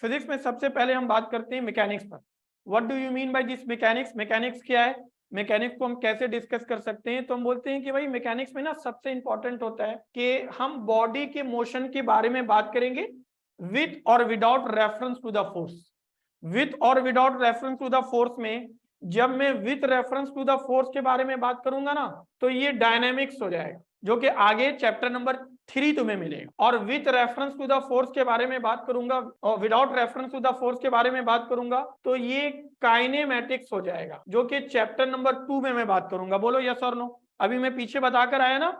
Physics में सबसे पहले हम बात करते हैं मैकेनिक्स पर। What do you mean by this mechanics? Mechanics क्या है? मैकेनिक्स को हम कैसे डिस्कस कर सकते हैं? तो हम बोलते हैं कि भाई मैकेनिक्स में ना सबसे इंपॉर्टेंट होता है कि हम बॉडी के मोशन के बारे में बात करेंगे विथ और without reference to the force. With और without reference to the force में जब मैं with reference to the force के बारे में बात करूंगा ना तो ये डायनेमिक्स हो जाएगा, जो कि आगे चैप्टर नंबर 3 तुम्हें मिलेगा। और with reference to the force के बारे में बात करूंगा और without reference to the force के बारे में बात करूंगा तो ये काइनेमेटिक्स हो जाएगा, जो कि चैप्टर नंबर 2 में मैं बात करूंगा। बोलो यस और नो। अभी मैं पीछे बताकर आया ना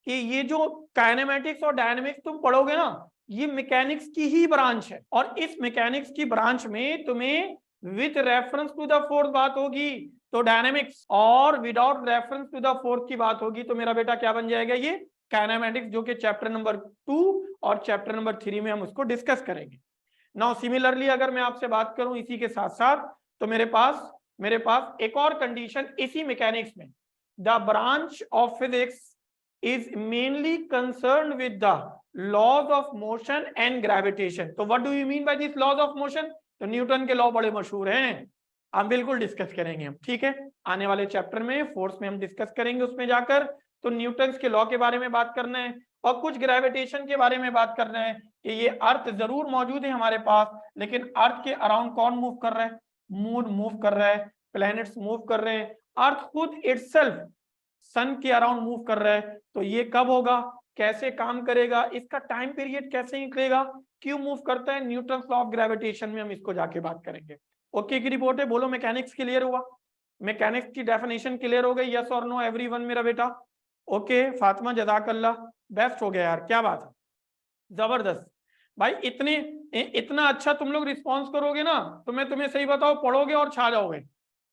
कि ये जो काइनेमेटिक्स और डायनेमिक्स तुम पढ़ोगे ना, ये मैकेनिक्स की ही ब्रांच है। और इस मैकेनिक्स की ब्रांच में तुम्हें with reference to the force बात होगी तो डायनेमिक्स, और without reference to the force की बात होगी तो मेरा बेटा क्या बन जाएगा? ये काइनेमेटिक्स, जो कि चैप्टर नंबर 2 और चैप्टर नंबर 3 में हम उसको डिस्कस करेंगे। नाउ सिमिलरली अगर मैं आपसे बात करूं इसी के साथ साथ, तो मेरे पास एक और कंडीशन इसी मैकेनिक्स में, the branch of physics is mainly concerned with the laws of motion and gravitation. तो what do you mean by these laws of motion? तो न्यूटन के लॉ बड़े मशहूर हैं, हम बिल्कुल डिस्कस करेंगे हम, ठीक है। आने वाले चैप्टर में फोर्स में हम डिस्कस करेंगे, उसमें जाकर तो न्यूटन के लॉ के बारे में बात करना है और कुछ ग्रेविटेशन के बारे में बात करना है कि ये अर्थ जरूर मौजूद है हमारे पास, लेकिन अर्थ के अराउंड कौन मूव कर रहा है? मून मूव कर रहा है, प्लैनेट्स मूव कर रहे हैं, अर्थ खुद इटसेल्फ सन के अराउंड मूव कर रहा है। तो ये कब होगा, कैसे काम करेगा, इसका टाइम पीरियड कैसे निकलेगा, क्यों मूव करता है, न्यूटन लॉ ऑफ ग्रेविटेशन में हम इसको जाके बात करेंगे। ओके की रिपोर्ट है, बोलो मैकेनिक्स क्लियर हुआ? मैकेनिक्स की डेफिनेशन क्लियर हो गई? यस और नो एवरीवन मेरा बेटा? ओके फातिमा जज़ाकल्लाह, बेस्ट हो गया यार, क्या बात है, जबरदस्त भाई। इतना अच्छा तुम लोग रिस्पॉन्स करोगे ना तो मैं तुम्हें सही बताओ पढ़ोगे और छा जाओगे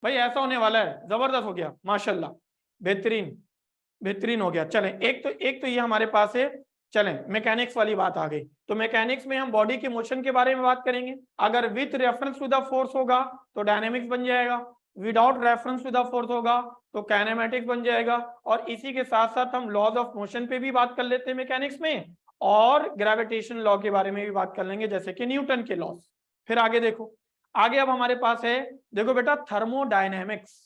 भाई, ऐसा होने वाला है। जबरदस्त हो गया माशाल्लाह, बेहतरीन बेहतरीन हो गया। चलें एक तो ये हमारे पास है। चलें मैकेनिक्स वाली बात आ गई, तो मैकेनिक्स में हम बॉडी के मोशन के बारे में बात करेंगे। अगर with reference to the force होगा तो डायनेमिक्स बन जाएगा, without reference to the force होगा तो काइनेमेटिक्स बन जाएगा। और इसी के साथ साथ हम लॉज ऑफ मोशन पे भी बात कर लेते हैं मैकेनिक्स में, और ग्रेविटेशन लॉ के बारे में भी बात कर लेंगे, जैसे कि न्यूटन के लॉज। फिर आगे देखो, आगे अब हमारे पास है, देखो बेटा थर्मोडायनेमिक्स।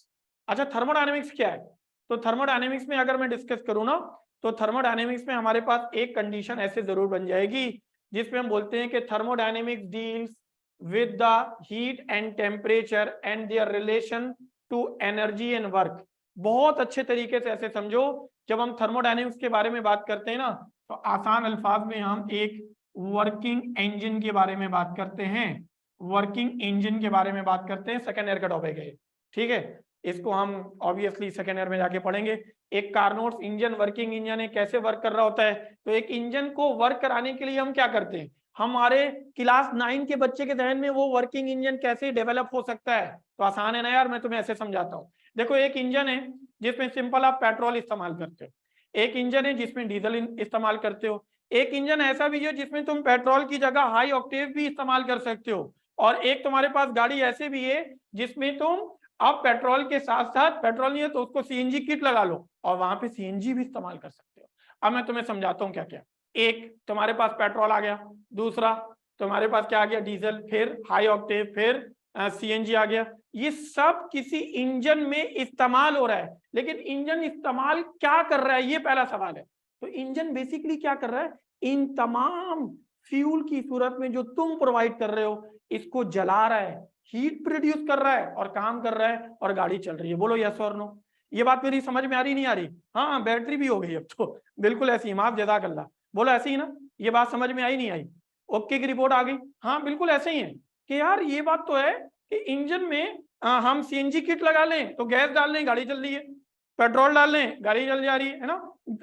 अच्छा थर्मोडायनेमिक्स क्या है? तो थर्मोडायनेमिक्स में अगर मैं डिस्कस करूं ना तो थर्मोडायनेमिक्स में हमारे पास एक कंडीशन ऐसे जरूर बन जाएगी जिसमें हम बोलते हैं कि thermodynamics deals with the heat and temperature and their relation to energy and work. बहुत अच्छे तरीके से ऐसे समझो, जब हम थर्मोडायनेमिक्स के बारे में बात करते हैं ना तो आसान अल्फाज में हम एक वर्किंग इंजन के बारे में बात करते हैं, वर्किंग इंजन के बारे में बात करते हैं। सेकेंड ईयर का टॉपिक है, ठीक है, इसको हम ऑब्वियसली सेकेंड ईयर में जाके पढ़ेंगे। एक कार्नोट्स इंजन, वर्किंग इंजन है, कैसे वर्क कर रहा होता है। तो एक इंजन को वर्क कराने के लिए हम क्या करते हैं, हमारे क्लास 9 के बच्चे के जहन में वो वर्किंग इंजन कैसे डेवलप हो सकता है? तो आसान है ना यार, मैं तुम्हें ऐसे समझाता हूँ। देखो एक इंजन है जिसमें सिंपल आप पेट्रोल इस्तेमाल करते हो, एक इंजन है जिसमें डीजल इस्तेमाल करते हो, एक इंजन ऐसा भी है जिसमें तुम पेट्रोल की जगह हाई ऑक्टेव भी इस्तेमाल कर सकते हो, और एक तुम्हारे पास गाड़ी ऐसे भी है जिसमें तुम अब पेट्रोल के साथ साथ, पेट्रोल नहीं है तो उसको सीएनजी किट लगा लो और वहां पे सीएनजी भी इस्तेमाल कर सकते हो। अब मैं तुम्हें समझाता हूँ क्या क्या। एक तुम्हारे पास पेट्रोल आ गया, दूसरा तुम्हारे पास क्या आ गया, डीजल, फिर हाई ऑक्टेव, फिर सीएनजी आ गया। ये सब किसी इंजन में इस्तेमाल हो रहा है, लेकिन इंजन इस्तेमाल क्या कर रहा है, ये पहला सवाल है। तो इंजन बेसिकली क्या कर रहा है, इन तमाम फ्यूल की सूरत में जो तुम प्रोवाइड कर रहे हो इसको जला रहा है, हीट प्रोड्यूस कर रहा है और काम कर रहा है और गाड़ी चल रही है। बोलो यस और नो। ये बात मेरी समझ में आ रही नहीं आ रही? हाँ बैटरी भी हो गई अब तो, बिल्कुल ऐसी ही, माफ जज़ाकल्लाह। बोलो ऐसी ही ना, ये बात समझ में आई नहीं आई? ओके की रिपोर्ट आ गई? हाँ बिल्कुल ऐसे ही है कि यार ये बात तो है कि इंजन में हम सीएनजी किट लगा लें तो गैस डाल लें गाड़ी चल रही है, पेट्रोल डाल लें गाड़ी चल जा रही है ना,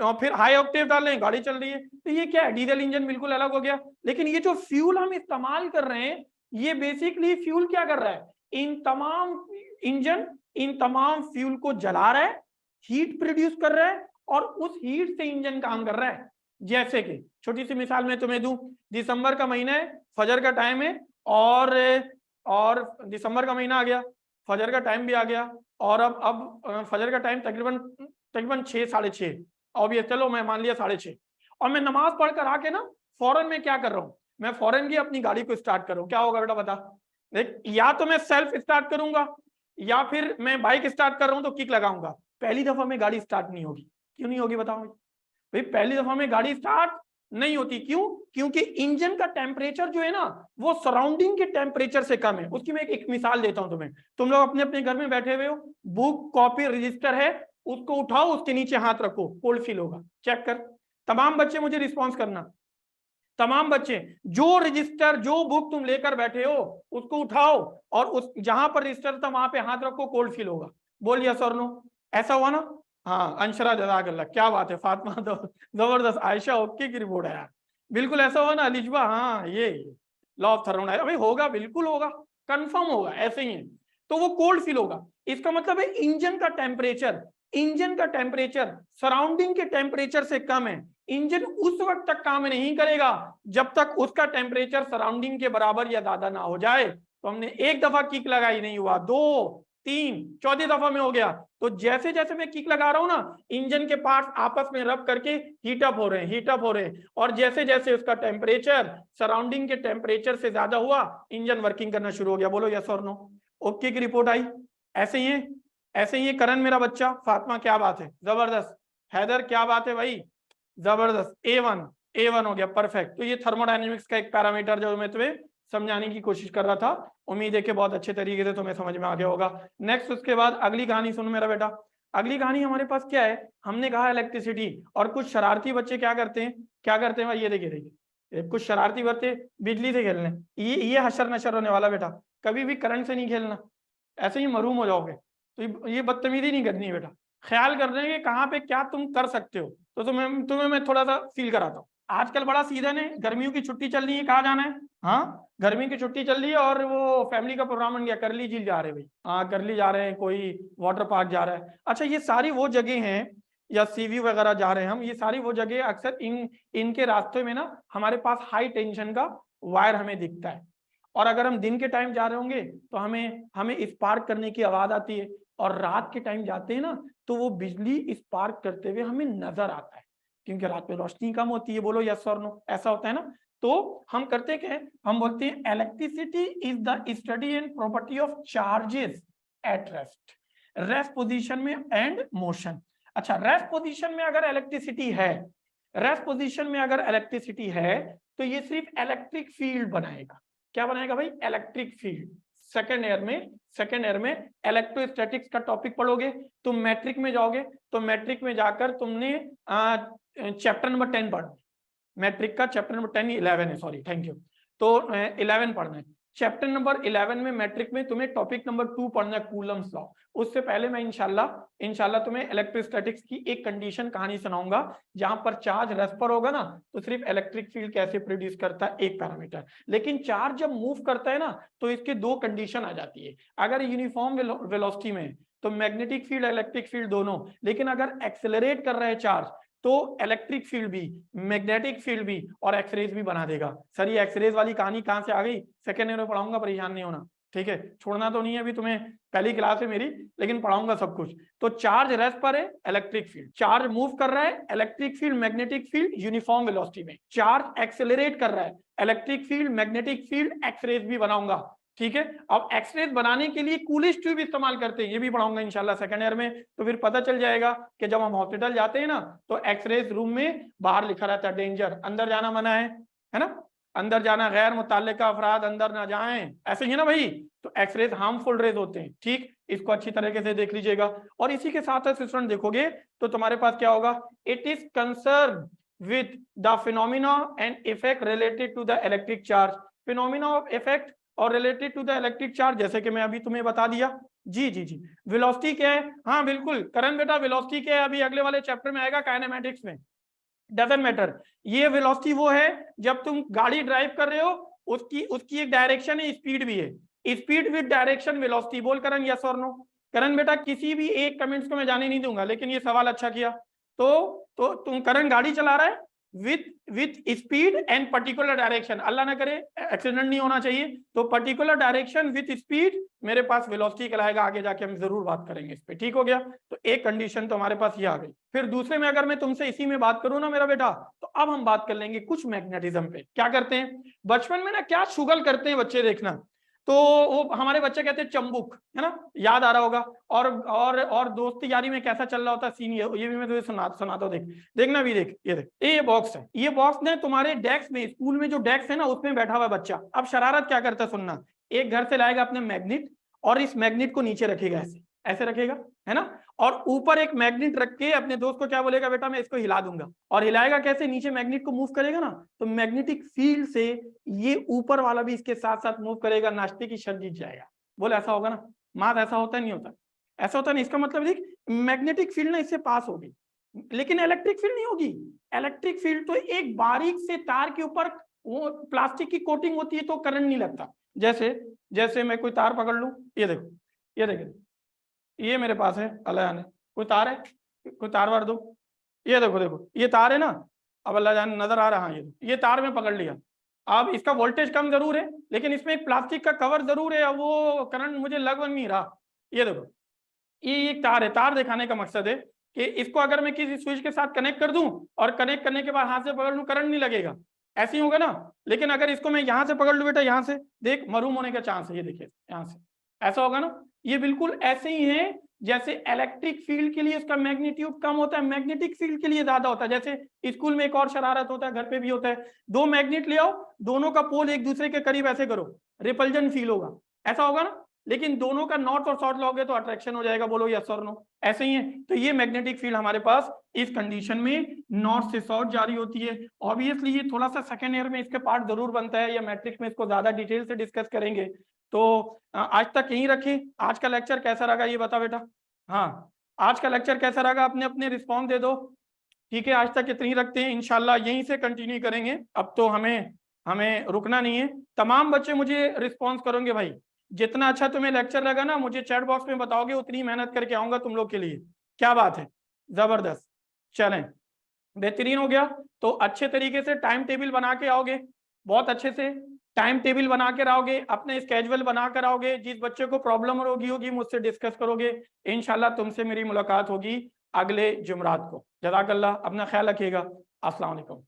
और फिर हाई ऑक्टेव डाल लें गाड़ी चल रही है। तो ये क्या है, डीजल इंजन बिल्कुल अलग हो गया। लेकिन ये जो फ्यूल हम इस्तेमाल कर रहे हैं, ये बेसिकली फ्यूल क्या कर रहा है, इन तमाम इंजन इन तमाम फ्यूल को जला रहा है, हीट प्रोड्यूस कर रहा है और उस हीट से इंजन काम कर रहा है। जैसे कि छोटी सी मिसाल मैं तुम्हें दूं, दिसंबर का महीना है, फजर का टाइम है, और दिसंबर का महीना आ गया, फजर का टाइम भी आ गया, और अब फजर का टाइम तकरीबन तकरीबन 6 साढ़े 6, और ये चलो मैं मान लिया 6:30, और मैं नमाज पढ़कर आके ना फौरन मैं क्या कर रहा हूँ, मैं फौरन की अपनी गाड़ी को स्टार्ट करूं, क्या होगा बेटा बता। देख, या तो मैं सेल्फ स्टार्ट करूंगा या फिर मैं बाइक स्टार्ट कर रहा हूं तो किक लगाऊंगा, पहली दफा में गाड़ी स्टार्ट नहीं होगी। क्यों नहीं होगी बताओ भाई, पहली दफा में गाड़ी स्टार्ट नहीं होती। क्यों? क्योंकि इंजन का टेम्परेचर जो है ना वो सराउंडिंग के टेम्परेचर से कम है। उसकी मैं एक मिसाल देता हूं तुम्हें। तुम लोग अपने अपने घर में बैठे हुए हो, बुक कॉपी रजिस्टर है, उसको उठाओ, उसके नीचे हाथ रखो, कोल्ड फील होगा, चेक कर। तमाम बच्चे मुझे रिस्पॉन्स करना, तमाम बच्चे, जो रजिस्टर जो बुक तुम लेकर बैठे हो उसको उठाओ और उस जहां पर रजिस्टर था वहां पे हाथ रखो, कोल्ड फील होगा। बोल यस और नो, ऐसा हुआ ना? हाँ अंशरा जज़ाकल्लाह, क्या बात है फातिमा, तो जबरदस्त। आयशा ओके की रिपोर्ट है यार, बिल्कुल ऐसा हुआ ना अलिजवा? हाँ ये लॉ ऑफ थर्मोडायनामिक्स भाई होगा, बिल्कुल होगा, कंफर्म होगा, ऐसे ही है। तो वो कोल्ड फील होगा, इसका मतलब है इंजन का टेम्परेचर, इंजन का टेम्परेचर सराउंडिंग के टेम्परेचर से कम है। इंजन उस वक्त तक काम नहीं करेगा जब तक उसका टेम्परेचर सराउंडिंग के बराबर या ज्यादा ना हो जाए। तो हमने एक दफा किक लगाई, नहीं हुआ, 2 3 चौथी दफा में हो गया। तो जैसे जैसे मैं किक लगा रहा हूं ना, इंजन के पार्ट्स आपस में रब करके हीट अप हो रहे हैं, हीट अप हो रहे हैं, और जैसे जैसे उसका टेम्परेचर सराउंडिंग के टेम्परेचर से ज्यादा हुआ, इंजन वर्किंग करना शुरू हो गया। बोलो यस और नो, ओके की रिपोर्ट आई। ऐसे ही है, ऐसे ही है। करण मेरा बच्चा, फातिमा क्या बात है, जबरदस्त। हैदर क्या बात है भाई, जबरदस्त, A1 हो गया, परफेक्ट। तो ये थर्मोडायनेमिक्स का एक पैरामीटर जो मैं तुम्हें समझाने की कोशिश कर रहा था, उम्मीद है कि बहुत अच्छे तरीके से तुम्हें समझ में आ गया होगा। नेक्स्ट, उसके बाद अगली कहानी सुनो मेरा बेटा। अगली कहानी हमारे पास क्या है, हमने कहा इलेक्ट्रिसिटी, और कुछ शरारती बच्चे क्या करते हैं, क्या करते हैं भाई, ये देखिए देखिए, कुछ शरारती बच्चे बिजली से खेलने, ये हशर नशर होने वाला बेटा, कभी भी करंट से नहीं खेलना, ऐसे ही मरूम हो जाओगे। तो ये बदतमीजी नहीं करनी है बेटा, ख्याल कर रहे हैं कि कहाँ पे क्या तुम कर सकते हो। तो तुम्हें मैं थोड़ा सा फील कराता हूँ। आजकल बड़ा सीजन है, गर्मियों की छुट्टी चल रही है, कहाँ जाना है? हाँ गर्मी की छुट्टी चल रही है और वो फैमिली का प्रोग्राम बन गया, करली झील जा रहे हैं भाई, हाँ करली जा रहे हैं, कोई वाटर पार्क जा रहा है। अच्छा ये सारी वो जगह हैं, या सीवी वगैरह जा रहे हैं हम, ये सारी वो जगह अक्सर इनके रास्ते में ना हमारे पास हाई टेंशन का वायर हमें दिखता है, और अगर हम दिन के टाइम जा रहे होंगे तो हमें हमें स्पार्क करने की आवाज आती है, और रात के टाइम जाते हैं ना तो वो बिजली स्पार्क करते हुए हमें नजर आता है, क्योंकि रात में रोशनी कम होती है। बोलो यस और नो, ऐसा होता है ना? तो हम करते क्या है, हम बोलते हैं electricity is the study and property of charges at rest, rest position में एंड मोशन। अच्छा, रेस्ट पोजीशन में अगर इलेक्ट्रिसिटी है, रेस्ट पोजीशन में अगर इलेक्ट्रिसिटी है तो ये सिर्फ इलेक्ट्रिक फील्ड बनाएगा। क्या बनाएगा भाई? Electric field. सेकेंड ईयर में इलेक्ट्रोस्टैटिक्स का टॉपिक पढ़ोगे, तुम मैट्रिक में जाओगे तो मैट्रिक में जाकर तुमने चैप्टर नंबर 10 पढ़ना, मैट्रिक का चैप्टर नंबर 10 11 है, सॉरी थैंक यू, तो 11 पढ़ना है। चैप्टर नंबर 11 में मैट्रिक में तुम्हें टॉपिक नंबर 2 पढ़ना है, कूलम्स लॉ। उससे पहले मैं इंशाल्लाह तुम्हें इलेक्ट्रोस्टैटिक्स की एक कंडीशन कहानी सुनाऊंगा, जहां पर चार्ज रेस्ट पर होगा ना तो सिर्फ इलेक्ट्रिक फील्ड कैसे प्रोड्यूस करता है, एक पैरामीटर। लेकिन चार्ज जब मूव करता है ना तो इसके 2 कंडीशन आ जाती है। अगर यूनिफॉर्म वेलोसिटी में तो मैग्नेटिक फील्ड इलेक्ट्रिक फील्ड दोनों, लेकिन अगर एक्सेलरेट कर रहा है चार्ज तो इलेक्ट्रिक फील्ड भी, मैग्नेटिक फील्ड भी और एक्सरेज भी बना देगा। सर ये एक्सरेज वाली कहानी कहां से आ गई? सेकेंड ईयर में पढ़ाऊंगा, परेशान नहीं होना, ठीक है? छोड़ना तो नहीं है अभी तुम्हें, पहली क्लास है मेरी, लेकिन पढ़ाऊंगा सब कुछ। तो चार्ज रेस्ट पर है, इलेक्ट्रिक फील्ड, चार्ज मूव कर रहा है, electric field magnetic field uniform velocity में, चार्ज एक्सेलरेट कर रहा है, इलेक्ट्रिक फील्ड मैग्नेटिक फील्ड एक्सरेज भी बनाऊंगा, ठीक है? अब एक्सरेज बनाने के लिए कूलिश ट्यूब इस्तेमाल करते हैं, ये भी पढ़ाऊंगा इंशाल्लाह सेकंड ईयर में। तो फिर पता चल जाएगा कि जब हम हॉस्पिटल जाते हैं ना तो एक्सरेज रूम में बाहर लिखा रहता है डेंजर, अंदर जाना मना है ना? अंदर जाना, गैर मुताल्लिका अफराद अंदर ना जाएं, ऐसे ही है ना भाई? तो एक्सरेज हार्मफुल रेज होते हैं, ठीक? इसको अच्छी तरीके से देख लीजिएगा। और इसी के साथ स्टूडेंट देखोगे तो तुम्हारे पास क्या होगा, it is concern with the phenomena and effect related to the electric charge, phenomena of effect और related to the electric charge, जैसे कि मैं अभी तुम्हें बता दिया। जी जी जी, वेलोसिटी क्या है? हाँ बिल्कुल करण बेटा, वेलोसिटी क्या है? अभी अगले वाले चैप्टर में आएगा काइनेमैटिक्स में, डजंट मैटर। ये वेलोसिटी वो है जब तुम गाड़ी ड्राइव कर रहे हो, उसकी एक डायरेक्शन है, स्पीड भी है, स्पीड विद डायरेक्शन वेलोसिटी। बोल करण यस और नो। करण बेटा किसी भी एक कमेंट्स को मैं जाने नहीं दूंगा, लेकिन ये सवाल अच्छा किया। तो तुम, करण गाड़ी चला रहा है, with speed and particular direction, अल्लाह ना करे एक्सीडेंट नहीं होना चाहिए, तो पर्टिकुलर डायरेक्शन विथ स्पीड मेरे पास वेलोसिटी कहलाएगा। आगे जाके हम जरूर बात करेंगे इस पे, ठीक हो गया। तो एक कंडीशन तो हमारे पास ये आ गई। फिर दूसरे में अगर मैं तुमसे इसी में बात करूं ना मेरा बेटा, तो अब हम बात कर लेंगे कुछ मैग्नेटिज्म पे। क्या करते हैं बचपन में ना, क्या शुगल करते हैं बच्चे, देखना। तो वो हमारे बच्चे कहते हैं चंबुक, है ना, याद आ रहा होगा। और दोस्ती यारी में कैसा चल रहा होता है सीन, ये भी मैं तुझे सुनाता हूँ। देखना भी, देख ये बॉक्स है। ये बॉक्स ने तुम्हारे डेस्क में, स्कूल में जो डेस्क है ना, उसमें बैठा हुआ बच्चा अब शरारत क्या करता है सुनना, एक घर से लाएगा अपने मैग्नेट और इस मैग्नेट को नीचे रखेगा, ऐसे ऐसे रखेगा, है ना, और ऊपर एक मैग्नेट रख के अपने दोस्त को क्या बोलेगा, बेटा मैं इसको हिला दूंगा। और हिलाएगा कैसे, नीचे मैग्नेट को मूव करेगा ना, तो मैग्नेटिक फील्ड से ये ऊपर वाला भी इसके साथ साथ मूव करेगा, नाश्ते की शर्त जीत जाएगा। बोले ऐसा होगा ना मात, ऐसा होता नहीं होता, ऐसा होता नहीं। इसका मतलब देख, मैग्नेटिक फील्ड ना इससे पास होगी, लेकिन इलेक्ट्रिक फील्ड नहीं होगी। इलेक्ट्रिक फील्ड तो एक बारीक से तार के ऊपर वो प्लास्टिक की कोटिंग होती है तो करंट नहीं लगता। जैसे मैं कोई तार पकड़ लूं, ये देखो, ये देखो, ये मेरे पास है, अल्लाह जाने कोई तार है, कोई तार वार दो, ये देखो ये तार है ना, अब अल्लाह जाने नजर आ रहा है, ये तार में पकड़ लिया। अब इसका वोल्टेज कम जरूर है, लेकिन इसमें एक प्लास्टिक का कवर जरूर है, अब वो करंट मुझे लग नहीं रहा। ये देखो, ये एक तार है। तार दिखाने का मकसद है कि इसको अगर मैं किसी स्विच के साथ कनेक्ट कर दूं और कनेक्ट करने के बाद हाथ से पकड़ लूं, करंट नहीं लगेगा, ऐसे ही होगा ना। लेकिन अगर इसको मैं यहाँ से पकड़ लूं बेटा, यहाँ से देख, मरूम होने का चांस है, ये देखिए यहाँ से, ऐसा होगा ना। ये बिल्कुल ऐसे ही है जैसे इलेक्ट्रिक फील्ड के लिए इसका मैग्नीट्यूड कम होता है, मैग्नेटिक फील्ड के लिए ज्यादा होता है। जैसे स्कूल में एक और शरारत होता है, घर पे भी होता है, दो मैग्नेट ले आओ, दोनों का पोल एक दूसरे के करीब ऐसे करो, रिपल्जन फील होगा, ऐसा होगा ना। लेकिन दोनों का नॉर्थ और साउथ लोगे तो अट्रैक्शन हो जाएगा, बोलो यस और नो, ऐसे ही है। तो ये मैग्नेटिक फील्ड हमारे पास इस कंडीशन में नॉर्थ से साउथ जारी होती है। ऑब्वियसली ये थोड़ा सा सेकेंड ईयर में इसके पार्ट जरूर बनता है, या मैट्रिक्स में इसको ज्यादा डिटेल से डिस्कस करेंगे। तो आज तक यहीं रखें। आज का लेक्चर कैसा रहा ये बता बेटा। हाँ, आज का लेक्चर कैसा रहा, अपने अपने रिस्पॉन्स दे दो। ठीक है, आज तक इतनी ही रखते हैं, इंशाल्लाह यहीं से कंटिन्यू करेंगे। अब तो हमें रुकना नहीं है। तमाम बच्चे मुझे रिस्पॉन्स करोगे भाई, जितना अच्छा तुम्हें लेक्चर लगा ना मुझे चैट बॉक्स में बताओगे, उतनी मेहनत करके आऊंगा तुम लोग के लिए। क्या बात है, जबरदस्त। चलें, बेहतरीन हो गया। तो अच्छे तरीके से टाइम टेबल बना के आओगे, बहुत अच्छे से टाइम टेबल बना के आओगे, अपने स्केड्यूल बना कर आओगे। जिस बच्चे को प्रॉब्लम होगी मुझसे डिस्कस करोगे, इंशाल्लाह तुमसे मेरी मुलाकात होगी अगले जुमरात को। जज़ाकल्लाह, अपना ख्याल रखिएगा। अस्सलाम वालेकुम।